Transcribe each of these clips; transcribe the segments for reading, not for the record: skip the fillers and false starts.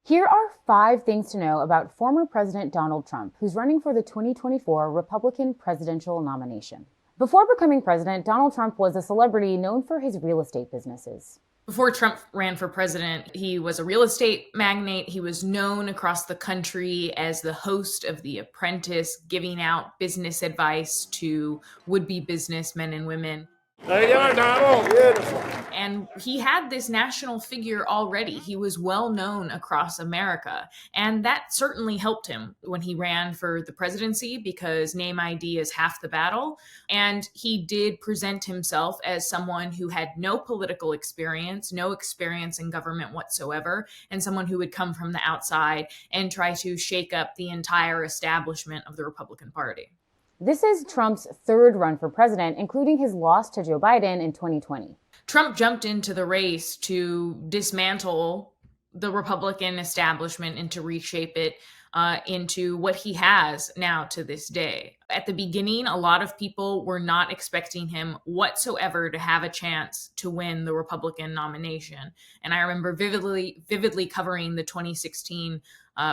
Here are 5 things to know about former President Donald Trump, who's running for the 2024 Republican presidential nomination. Before becoming president, Donald Trump was a celebrity known for his real estate businesses. Before Trump ran for president, he was a real estate magnate. He was known across the country as the host of The Apprentice, giving out business advice to would-be businessmen and women. There you are, Donald. Beautiful. And he had this national figure already. He was well known across America. And that certainly helped him when he ran for the presidency because name ID is half the battle. And he did present himself as someone who had no political experience, no experience in government whatsoever, and someone who would come from the outside and try to shake up the entire establishment of the Republican Party. This is Trump's third run for president, including his loss to Joe Biden in 2020. Trump jumped into the race to dismantle the Republican establishment and to reshape it into what he has now to this day. At the beginning, a lot of people were not expecting him whatsoever to have a chance to win the Republican nomination. And I remember vividly covering the 2016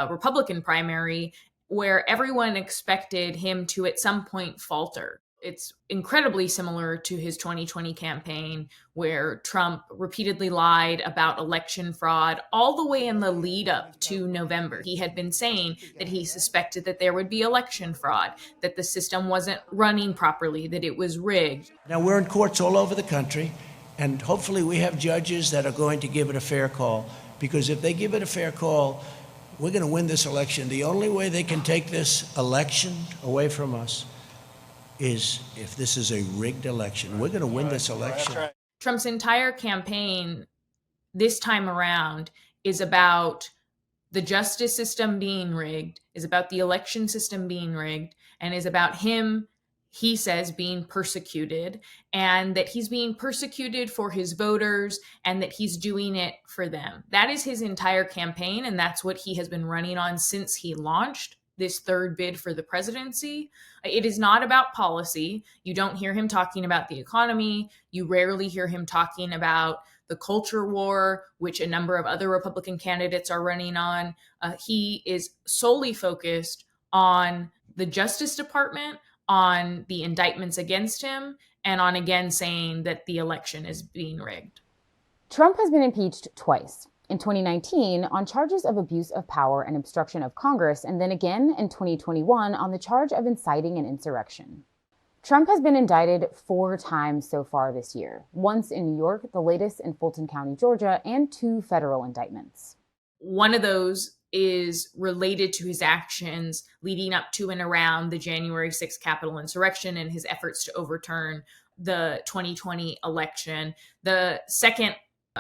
Republican primary where everyone expected him to at some point falter. It's incredibly similar to his 2020 campaign, where Trump repeatedly lied about election fraud all the way in the lead up to November. He had been saying that he suspected that there would be election fraud, that the system wasn't running properly, that it was rigged. Now, we're in courts all over the country, and hopefully we have judges that are going to give it a fair call, because if they give it a fair call, we're going to win this election. The only way they can take this election away from us is if this is a rigged election. We're going to win this election. Trump's entire campaign this time around is about the justice system being rigged, is about the election system being rigged, and is about him, he says, being persecuted, and that he's being persecuted for his voters and that he's doing it for them. That is his entire campaign, and that's what he has been running on since he launched this third bid for the presidency. It is not about policy. You don't hear him talking about the economy. You rarely hear him talking about the culture war, which a number of other Republican candidates are running on. He is solely focused on the Justice Department, on the indictments against him, and on again saying that the election is being rigged. Trump has been impeached twice. In 2019 on charges of abuse of power and obstruction of Congress, and then again in 2021 on the charge of inciting an insurrection. Trump has been indicted 4 times so far this year, once in New York, the latest in Fulton County, Georgia, and 2 federal indictments. One of those is related to his actions leading up to and around the January 6th Capitol insurrection and his efforts to overturn the 2020 election. The second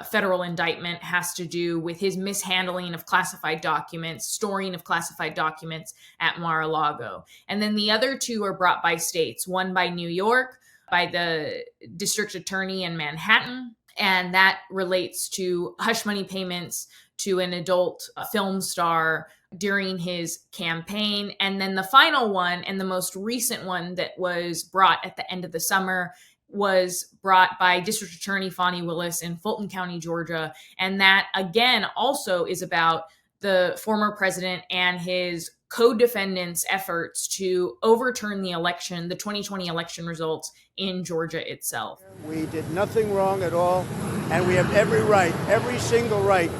federal indictment has to do with his mishandling of classified documents, storing of classified documents at Mar-a-Lago. And then the other 2 are brought by states, one by New York, by the district attorney in Manhattan, and that relates to hush money payments to an adult film star during his campaign. And then the final one, and the most recent one that was brought at the end of the summer, was brought by District Attorney Fani Willis in Fulton County, Georgia. And that, again, also is about the former president and his co-defendants' efforts to overturn the election, the 2020 election results in Georgia itself. We did nothing wrong at all, and we have every right, every single right,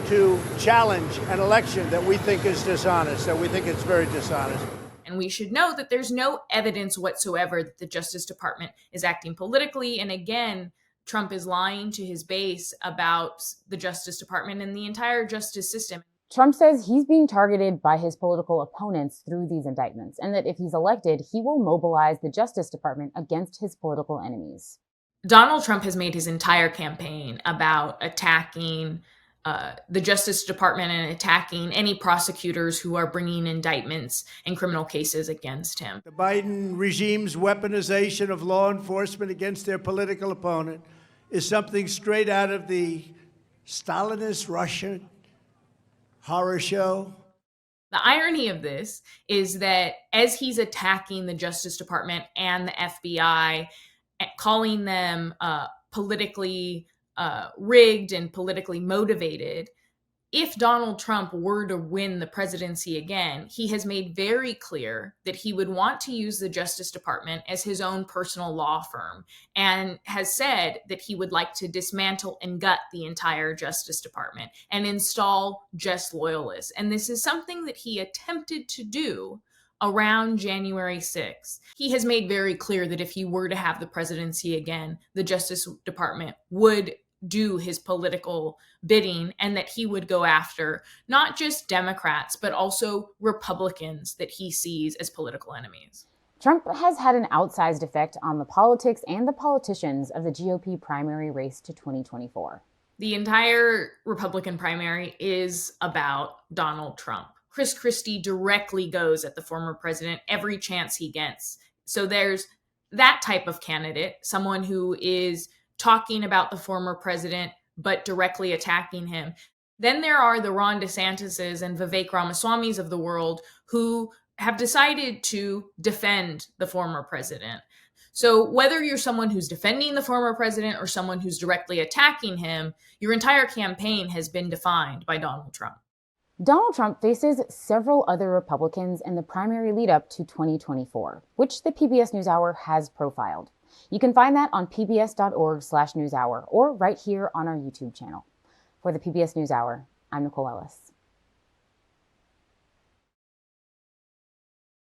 to challenge an election that we think is dishonest, that we think it's very dishonest. And we should know that there's no evidence whatsoever that the Justice Department is acting politically. And again, Trump is lying to his base about the Justice Department and the entire justice system. Trump says he's being targeted by his political opponents through these indictments, and that if he's elected, he will mobilize the Justice Department against his political enemies. Donald Trump has made his entire campaign about attacking the Justice Department and attacking any prosecutors who are bringing indictments and criminal cases against him. The Biden regime's weaponization of law enforcement against their political opponent is something straight out of the Stalinist Russian horror show. The irony of this is that as he's attacking the Justice Department and the FBI, calling them politically rigged and politically motivated, if Donald Trump were to win the presidency again, he has made very clear that he would want to use the Justice Department as his own personal law firm, and has said that he would like to dismantle and gut the entire Justice Department and install just loyalists. And this is something that he attempted to do around January 6th. He has made very clear that if he were to have the presidency again, the Justice Department would do his political bidding, and that he would go after not just Democrats, but also Republicans that he sees as political enemies. Trump has had an outsized effect on the politics and the politicians of the GOP primary race to 2024. The entire Republican primary is about Donald Trump. Chris Christie directly goes at the former president every chance he gets. So there's that type of candidate, someone who is talking about the former president, but directly attacking him. Then there are the Ron DeSantis's and Vivek Ramaswamy's of the world who have decided to defend the former president. So whether you're someone who's defending the former president or someone who's directly attacking him, your entire campaign has been defined by Donald Trump. Donald Trump faces several other Republicans in the primary lead up to 2024, which the PBS NewsHour has profiled. You can find that on pbs.org/newshour or right here on our YouTube channel. For the PBS NewsHour, I'm Nicole Ellis.